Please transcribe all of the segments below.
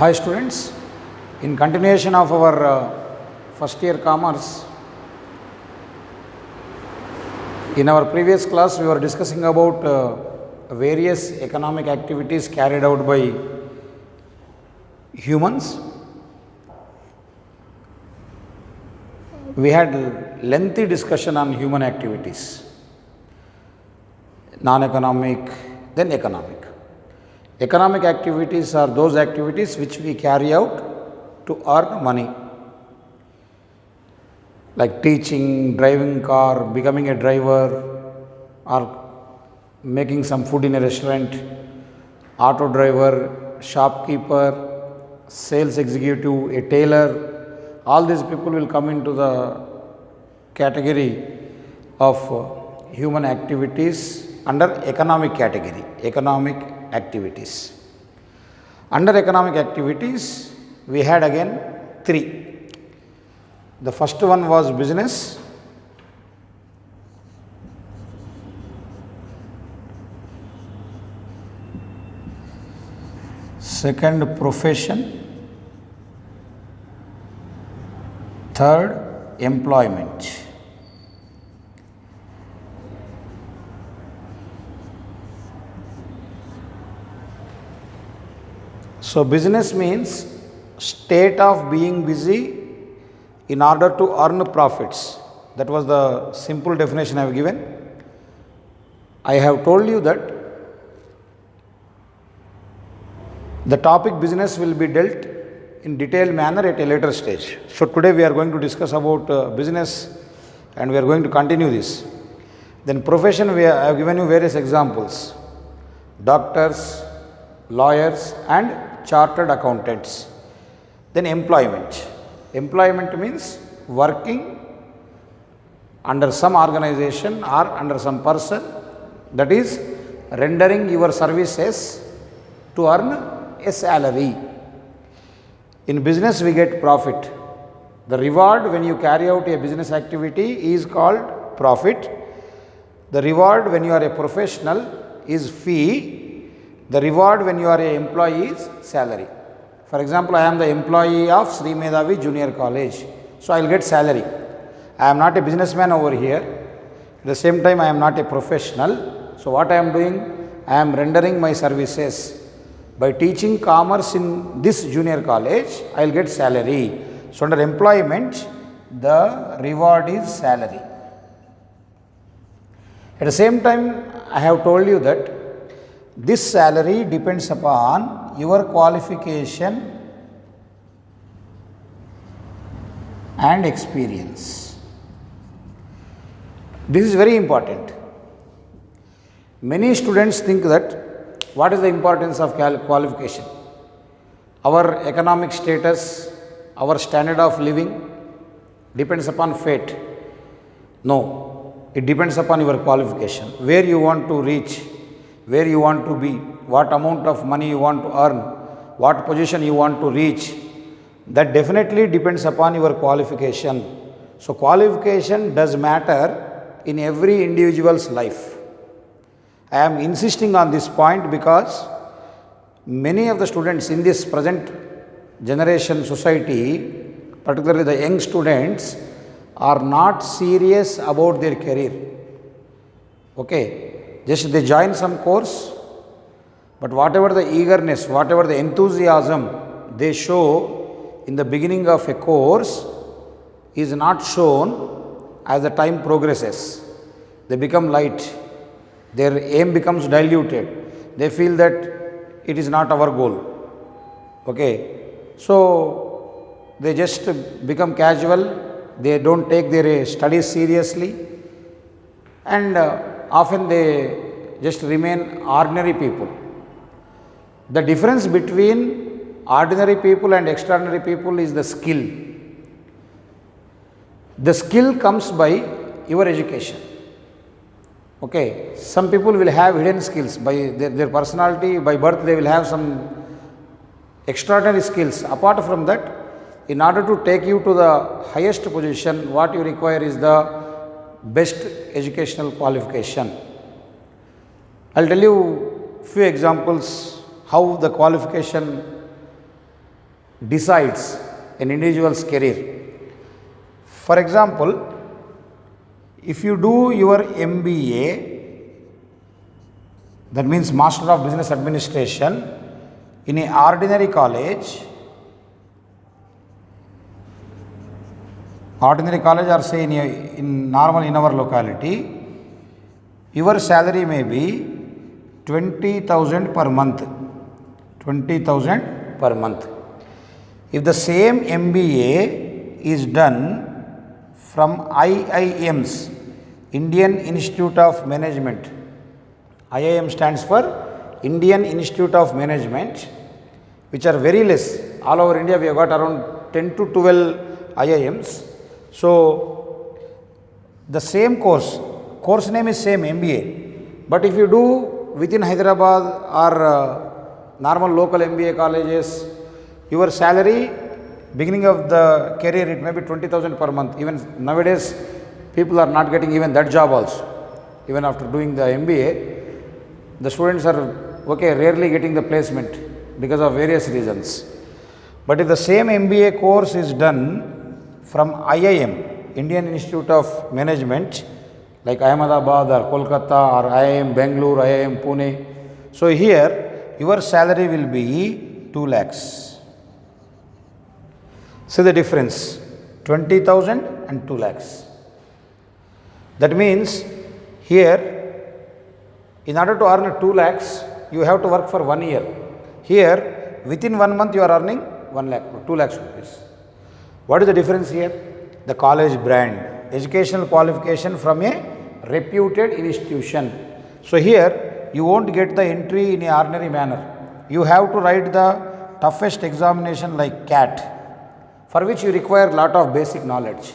Hi students, in continuation of our first year commerce, in our previous class we were discussing about various economic activities carried out by humans. We had lengthy discussion on human activities, non-economic, then economic. Economic activities are those activities which we carry out to earn money, like teaching, driving car, becoming a driver, or making some food in a restaurant, auto driver, shopkeeper, sales executive, a tailor. All these people will come into the category of human activities under economic category, economic activities. Under economic activities, we had again three. The first one was business. Second, profession. Third, employment. So, business means state of being busy in order to earn profits. That was the simple definition I have given. I have told you that the topic business will be dealt in detailed manner at a later stage. So, today we are going to discuss about business and we are going to continue this. Then profession, I have given you various examples: doctors, lawyers and chartered accountants. Then employment. Employment means working under some organization or under some person, that is rendering your services to earn a salary. In business we get profit. The reward when you carry out a business activity is called profit. The reward when you are a professional is fee. The reward when you are an employee is salary. For example, I am the employee of Sri Medhavi Junior College, so I will get salary. I am not a businessman over here. At the same time, I am not a professional. So, what I am doing? I am rendering my services. By teaching commerce in this junior college, I will get salary. So, under employment, the reward is salary. At the same time, I have told you that this salary depends upon your qualification and experience. This is very important. Many students think that what is the importance of qualification? Our economic status, our standard of living depends upon fate. No, it depends upon your qualification, where you want to reach, where you want to be, what amount of money you want to earn, what position you want to reach. That definitely depends upon your qualification. So, qualification does matter in every individual's life. I am insisting on this point because many of the students in this present generation society, particularly the young students, are not serious about their career. Okay. Just they join some course, but whatever the eagerness, whatever the enthusiasm they show in the beginning of a course is not shown as the time progresses. They become light, their aim becomes diluted, they feel that it is not our goal. Okay. So, they just become casual, they don't take their studies seriously, and often they just remain ordinary people. The difference between ordinary people and extraordinary people is the skill. The skill comes by your education. Okay. Some people will have hidden skills by their personality, by birth they will have some extraordinary skills. Apart from that, in order to take you to the highest position, what you require is the best educational qualification. I will tell you few examples how the qualification decides an individual's career. For example, if you do your MBA, that means Master of Business Administration, in a ordinary college or say in normal in our locality, your salary may be 20,000 per month. 20,000 per month. If the same MBA is done from IIMs, Indian Institute of Management. IIM stands for Indian Institute of Management, which are very less. All over India, we have got around 10 to 12 IIMs. So, the same course name is same MBA. But if you do within Hyderabad or normal local MBA colleges, your salary beginning of the career it may be 20,000 per month. Even nowadays, people are not getting even that job also. Even after doing the MBA, the students are rarely getting the placement because of various reasons. But if the same MBA course is done from IIM, Indian Institute of Management, like Ahmedabad or Kolkata or IIM Bangalore, IIM Pune, so here your salary will be 2 lakhs. See the difference, 20,000 and 2 lakhs. That means here, in order to earn 2 lakhs, you have to work for 1 year. Here, within 1 month, you are earning 1 lakh, 2 lakhs rupees. What is the difference here? The college brand, educational qualification from a reputed institution. So here, you won't get the entry in an ordinary manner. You have to write the toughest examination like CAT, for which you require lot of basic knowledge.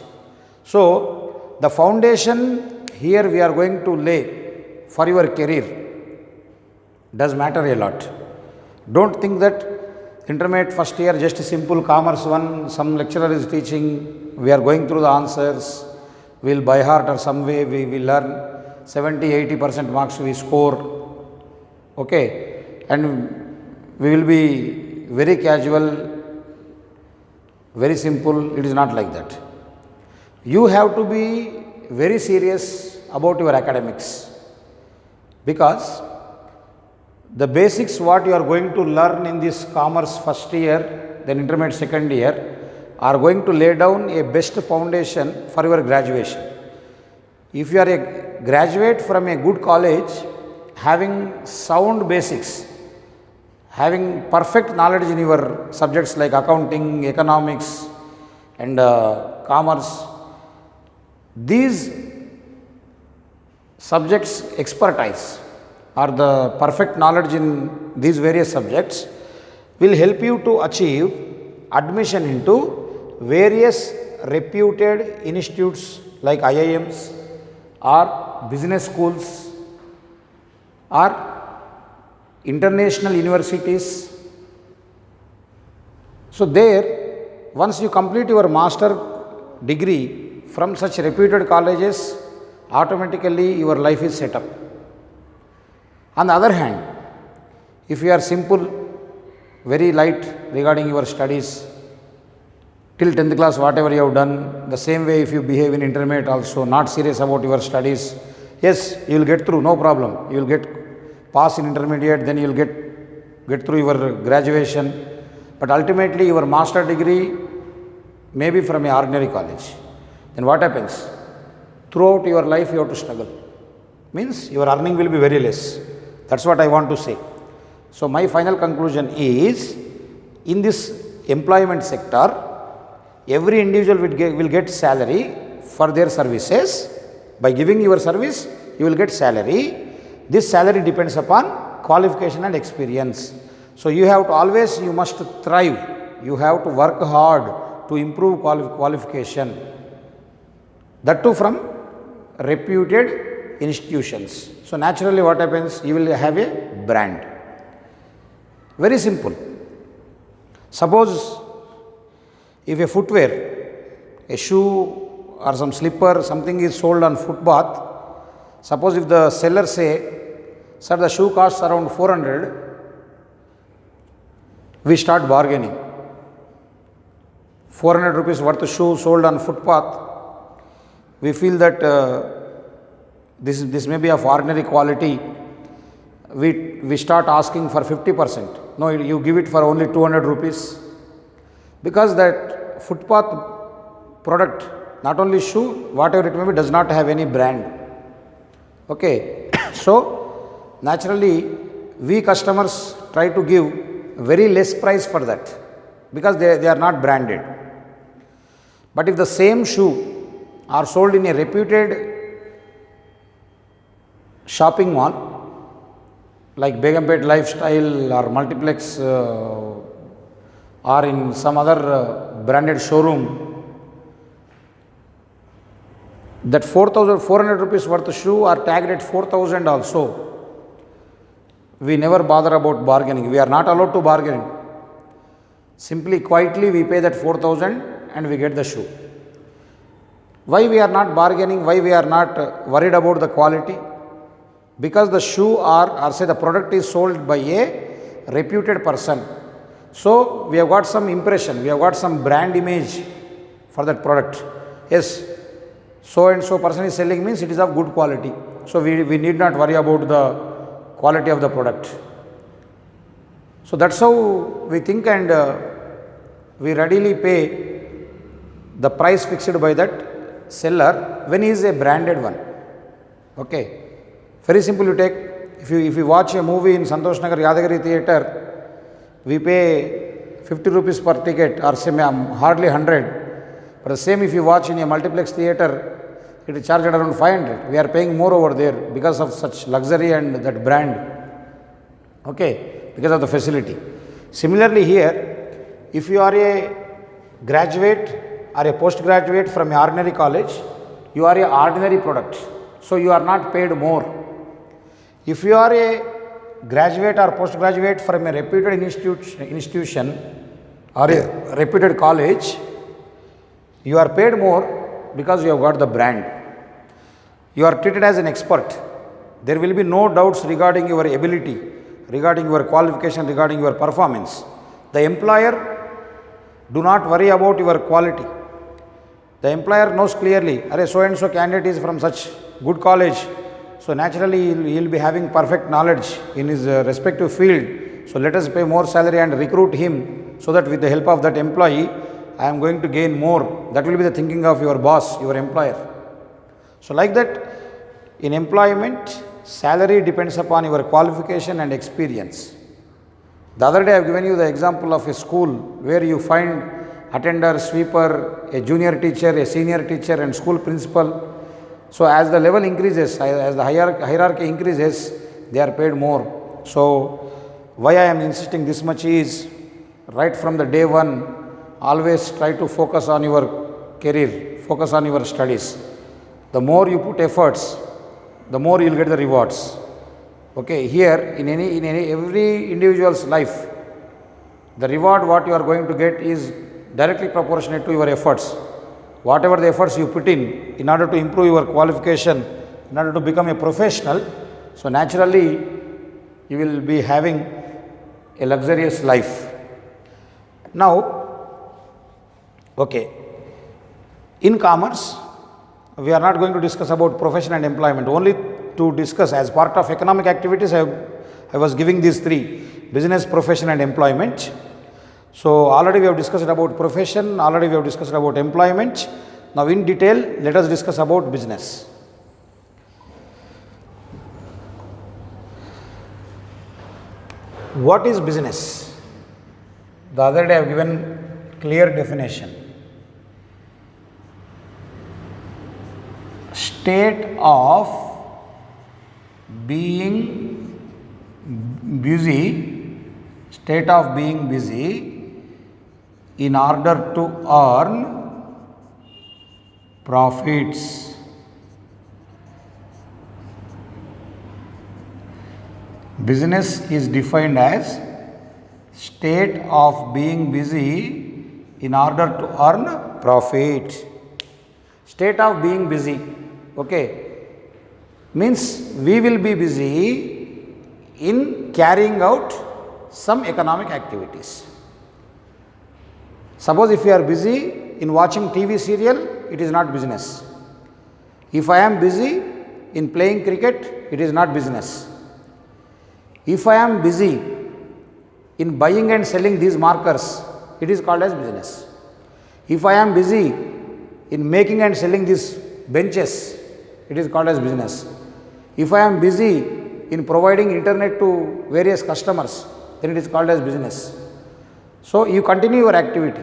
So, the foundation here we are going to lay for your career does matter a lot. Don't think that intermediate first year just a simple commerce one, some lecturer is teaching, we are going through the answers, we will by heart or some way we will learn 70-80% marks we score, and we will be very casual, very simple. It is not like that. You have to be very serious about your academics, because the basics what you are going to learn in this commerce first year, then intermediate second year, are going to lay down a best foundation for your graduation. If you are a graduate from a good college, having sound basics, having perfect knowledge in your subjects like accounting, economics and commerce, these subjects expertise or the perfect knowledge in these various subjects will help you to achieve admission into various reputed institutes like IIMs or business schools or international universities. So there, once you complete your master degree from such reputed colleges, automatically your life is set up. On the other hand, if you are simple, very light regarding your studies, till 10th class whatever you have done, the same way if you behave in intermediate also, not serious about your studies, yes, you will get through, no problem. You will get pass in intermediate, then you will get through your graduation. But ultimately your master degree may be from an ordinary college. Then what happens? Throughout your life you have to struggle. Means your earning will be very less. That's what I want to say. So my final conclusion is, in this employment sector, every individual will get salary for their services. By giving your service, you will get salary. This salary depends upon qualification and experience. So you have to always, you must thrive. You have to work hard to improve qualification. That too from reputed institutions. So naturally what happens? You will have a brand. Very simple. Suppose if a footwear, a shoe or some slipper, something is sold on footpath, suppose if the seller say, sir, the shoe costs around 400, we start bargaining. 400 rupees worth of shoe sold on footpath, we feel that this may be of ordinary quality. We start asking for 50%. No, you give it for only 200 rupees. Because that footpath product, not only shoe, whatever it may be, does not have any brand. Okay. So, naturally, we customers try to give very less price for that because they are not branded. But if the same shoe are sold in a reputed shopping mall like Begumpet Lifestyle or Multiplex or in some other branded showroom, that 4,400 rupees worth of shoe are tagged at 4,000 also. We never bother about bargaining. We are not allowed to bargain. Simply quietly we pay that 4,000 and we get the shoe. Why we are not bargaining? Why we are not worried about the quality? Because the shoe or say the product is sold by a reputed person. So we have got some impression, we have got some brand image for that product. Yes, so and so person is selling means it is of good quality. So we need not worry about the quality of the product. So that's how we think, and we readily pay the price fixed by that seller when he is a branded one. Okay. Very simple. You take, if you watch a movie in Santosh Nagar Yadagiri theatre, we pay 50 rupees per ticket or say hardly 100. But the same if you watch in a multiplex theatre, it is charged around 500. We are paying more over there because of such luxury and that brand. Okay, because of the facility. Similarly here, if you are a graduate or a postgraduate from an ordinary college, you are a ordinary product. So you are not paid more. If you are a graduate or postgraduate from a reputed institution or a reputed college, you are paid more because you have got the brand. You are treated as an expert. There will be no doubts regarding your ability, regarding your qualification, regarding your performance. The employer do not worry about your quality. The employer knows clearly, so and so candidate is from such good college. So naturally he will be having perfect knowledge in his respective field. So let us pay more salary and recruit him so that with the help of that employee, I am going to gain more. That will be the thinking of your boss, your employer. So like that, in employment, salary depends upon your qualification and experience. The other day I have given you the example of a school where you find attender, sweeper, a junior teacher, a senior teacher and school principal. So as the level increases, as the hierarchy increases, they are paid more. So why I am insisting this much is, right from the day one, always try to focus on your career, focus on your studies. The more you put efforts, the more you will get the rewards. Okay, here in every individual's life, the reward what you are going to get is directly proportionate to your efforts. Whatever the efforts you put in order to improve your qualification, in order to become a professional, so naturally you will be having a luxurious life. Now, okay, in commerce, we are not going to discuss about profession and employment, only to discuss as part of economic activities. I was giving these three: business, profession and employment. So already we have discussed about profession, already we have discussed about employment. Now in detail, let us discuss about business. What is business? The other day I have given clear definition. State of being busy, in order to earn profits. Business is defined as state of being busy in order to earn profit. State of being busy, okay, means we will be busy in carrying out some economic activities. Suppose if you are busy in watching TV serial, it is not business. If I am busy in playing cricket, it is not business. If I am busy in buying and selling these markers, it is called as business. If I am busy in making and selling these benches, it is called as business. If I am busy in providing internet to various customers, then it is called as business. So, you continue your activity.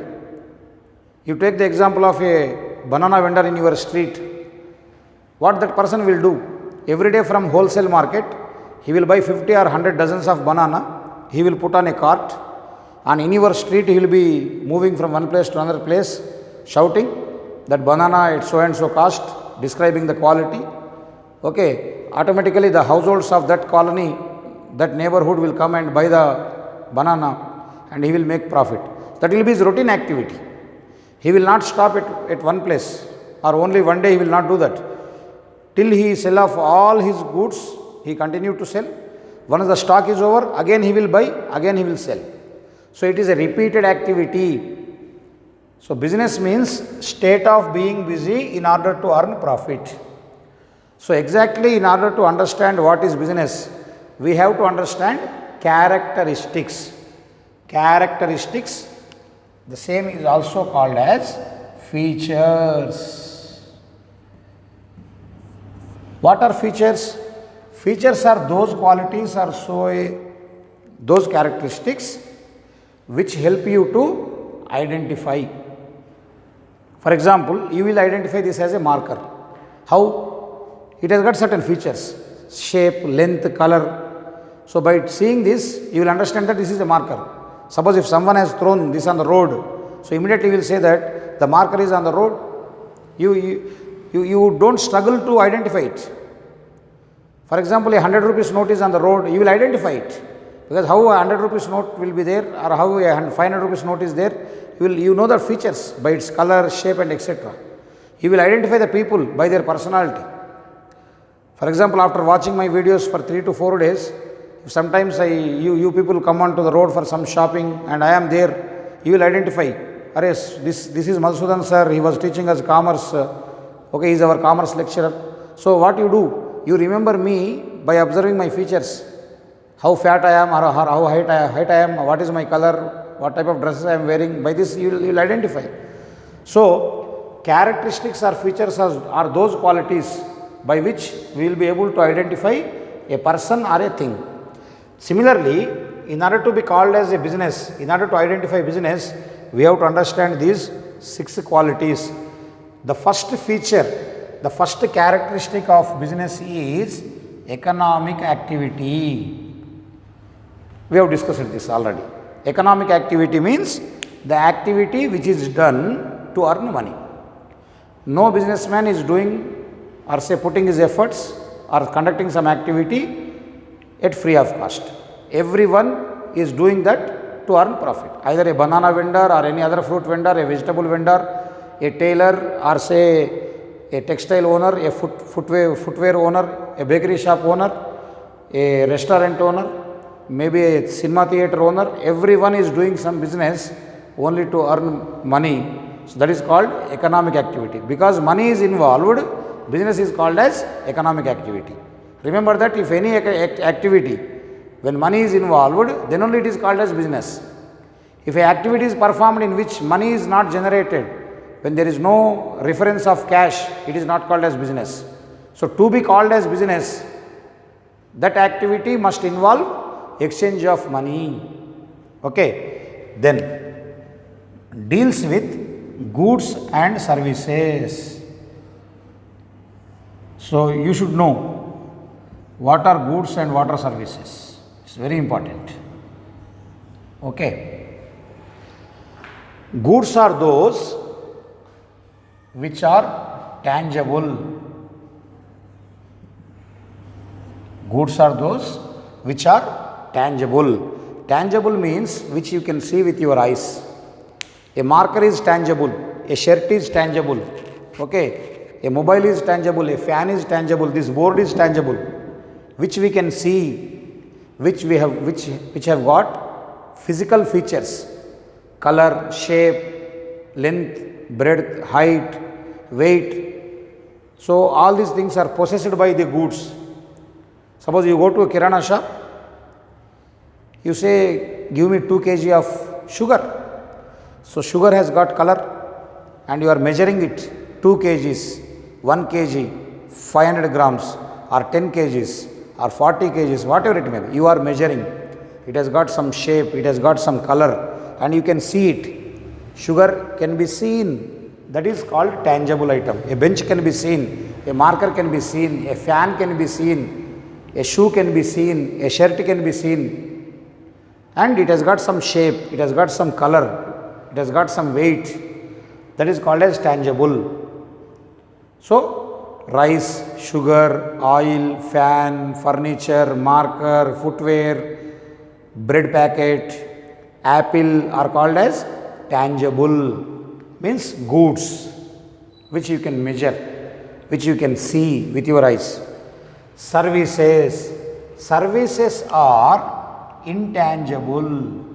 You take the example of a banana vendor in your street. What that person will do? Every day from wholesale market, he will buy 50 or 100 dozens of banana. He will put on a cart. On in your street, he will be moving from one place to another place, shouting that banana at so and so cost, describing the quality. Okay, automatically the households of that colony, that neighborhood will come and buy the banana and he will make profit. That will be his routine activity. He will not stop at one place, or only one day he will not do that. Till he sell off all his goods, he continue to sell. Once the stock is over, again he will buy, again he will sell. So, it is a repeated activity. So, business means state of being busy in order to earn profit. So, exactly in order to understand what is business, we have to understand characteristics. Characteristics, the same is also called as features. What are features? Features are those qualities or those characteristics which help you to identify. For example, you will identify this as a marker. How? It has got certain features, shape, length, color. So, by seeing this, you will understand that this is a marker. Suppose if someone has thrown this on the road, so immediately you will say that the marker is on the road. You don't struggle to identify it. For example, a 100 rupees note is on the road, you will identify it. Because how a 100 rupees note will be there, or how a 500 rupees note is there, you know the features by its color, shape and etc. You will identify the people by their personality. For example, after watching my videos for 3 to 4 days, sometimes you people come onto the road for some shopping and I am there, you will identify, this is Madhusudan sir, he was teaching us commerce, okay, he is our commerce lecturer. So, what you do? You remember me by observing my features. How fat I am, or how height I am, what is my color, what type of dresses I am wearing. By this you will identify. So, characteristics or features are those qualities by which we will be able to identify a person or a thing. Similarly, in order to be called as a business, in order to identify business, we have to understand these 6 qualities. The first feature, the first characteristic of business is economic activity. We have discussed this already. Economic activity means the activity which is done to earn money. No businessman is doing or say putting his efforts or conducting some activity at free of cost. Everyone is doing that to earn profit. Either a banana vendor or any other fruit vendor, a vegetable vendor, a tailor or say a textile owner, a footwear owner, a bakery shop owner, a restaurant owner, maybe a cinema theatre owner, everyone is doing some business only to earn money. So, that is called economic activity. Because money is involved, business is called as economic activity. Remember that if any activity, when money is involved, then only it is called as business. If an activity is performed in which money is not generated, when there is no reference of cash, it is not called as business. So, to be called as business, that activity must involve exchange of money. Okay. Then deals with goods and services. So, you should know what are goods and what are services. It's very important. Okay. Goods are those which are tangible. Goods are those which are tangible. Tangible means which you can see with your eyes. A marker is tangible, a shirt is tangible, okay. A mobile is tangible, a fan is tangible, this board is tangible, which we can see, which have got physical features, color, shape, length, breadth, height, weight. So all these things are possessed by the goods. Suppose you go to a kirana shop, you say, give me 2 kg of sugar. So sugar has got color and you are measuring it 2 kgs, 1 kg, 500 grams or 10 kgs or 40 kgs, whatever it may be. You are measuring. It has got some shape, it has got some color and you can see it. Sugar can be seen. That is called tangible item. A bench can be seen, a marker can be seen, a fan can be seen, a shoe can be seen, a shirt can be seen, and it has got some shape, it has got some color, it has got some weight. That is called as tangible. So, rice, sugar, oil, fan, furniture, marker, footwear, bread packet, apple are called as tangible. Means goods which you can measure, which you can see with your eyes. Services are intangible.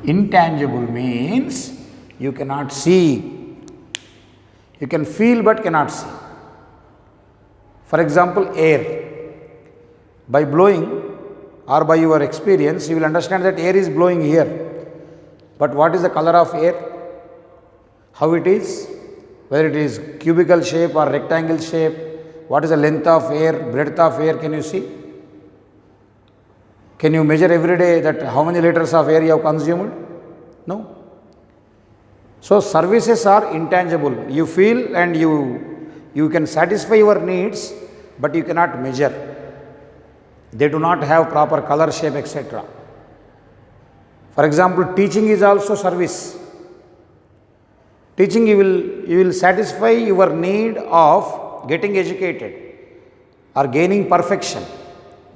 Intangible means you cannot see. You can feel but cannot see. For example, air. By blowing or by your experience, you will understand that air is blowing here. But what is the color of air? How it is? Whether it is cubical shape or rectangle shape, what is the length of air, breadth of air, can you see? Can you measure every day that how many liters of air you have consumed? No. So, services are intangible. You feel and you can satisfy your needs, but you cannot measure. They do not have proper color, shape, etc. For example, teaching is also service. Teaching, you will satisfy your need of getting educated or gaining perfection,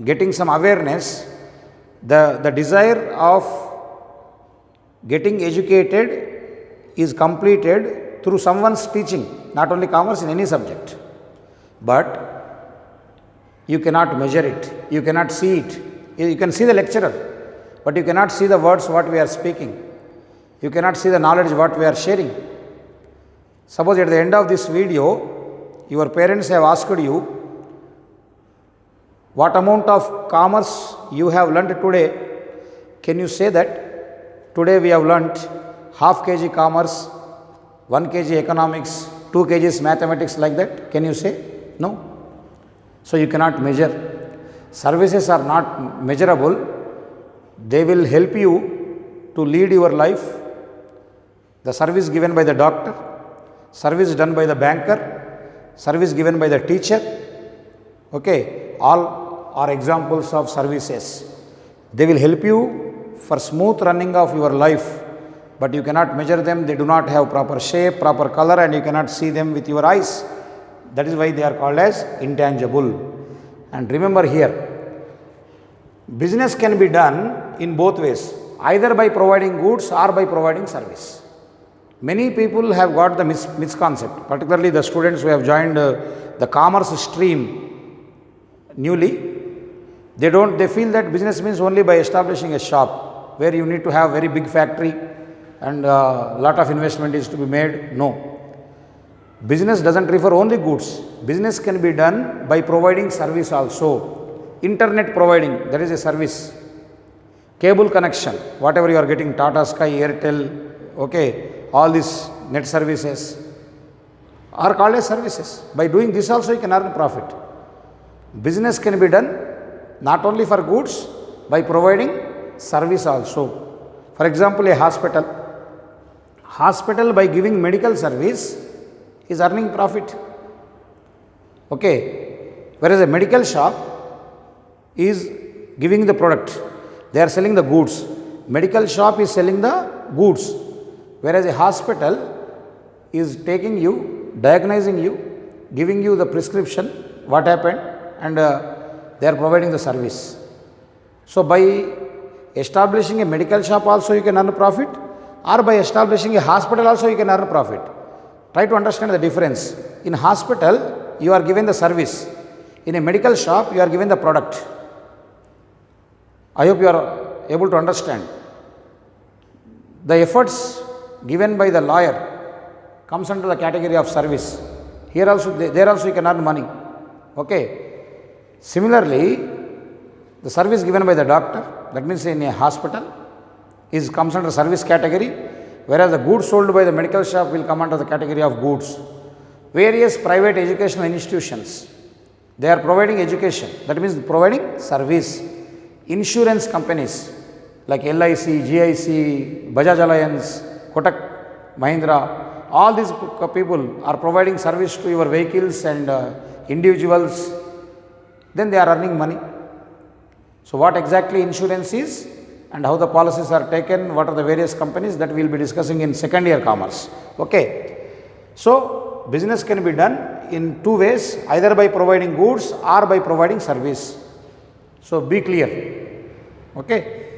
getting some awareness. The desire of getting educated is completed through someone's teaching, not only commerce, in any subject. But you cannot measure it, you cannot see it. You can see the lecturer, but you cannot see the words what we are speaking. You cannot see the knowledge what we are sharing. Suppose at the end of this video, your parents have asked you, what amount of commerce you have learnt today? Can you say that today we have learnt half kg commerce, 1 kg economics, 2 kgs mathematics, like that? Can you say? No. So you cannot measure. Services are not measurable. They will help you to lead your life. The service given by the doctor, service done by the banker, service given by the teacher, okay, all are examples of services. They will help you for smooth running of your life, but you cannot measure them. They do not have proper shape, proper color, and you cannot see them with your eyes. That is why they are called as intangible. And remember here, business can be done in both ways, either by providing goods or by providing service. Many people have got the misconcept, particularly the students who have joined the commerce stream newly. They feel that business means only by establishing a shop where you need to have very big factory and lot of investment is to be made. No. Business doesn't refer only goods. Business can be done by providing service also. Internet providing, that is a service. Cable connection, whatever you are getting, Tata Sky, Airtel, okay, all these net services are called as services. By doing this also you can earn profit. Business can be done not only for goods, by providing service also. For example, a hospital. Hospital, by giving medical service, is earning profit. Okay. Whereas a medical shop is giving the product. They are selling the goods. Medical shop is selling the goods. Whereas a hospital is taking you, diagnosing you, giving you the prescription, what happened, and they are providing the service. So by establishing a medical shop also you can earn profit, or by establishing a hospital also you can earn profit. Try to understand the difference. In hospital, you are given the service. In a medical shop, you are given the product. I hope you are able to understand. The efforts given by the lawyer comes under the category of service. Here also, there also you can earn money. Okay. Similarly, the service given by the doctor, that means in a hospital, comes under service category, whereas the goods sold by the medical shop will come under the category of goods. Various private educational institutions, they are providing education, that means providing service. Insurance companies like LIC, GIC, Bajaj Alliance, Kotak Mahindra, all these people are providing service to your vehicles and individuals, then they are earning money. So what exactly insurance is and how the policies are taken, what are the various companies, that we will be discussing in second year commerce. Okay. So business can be done in two ways, either by providing goods or by providing service. So be clear. Okay.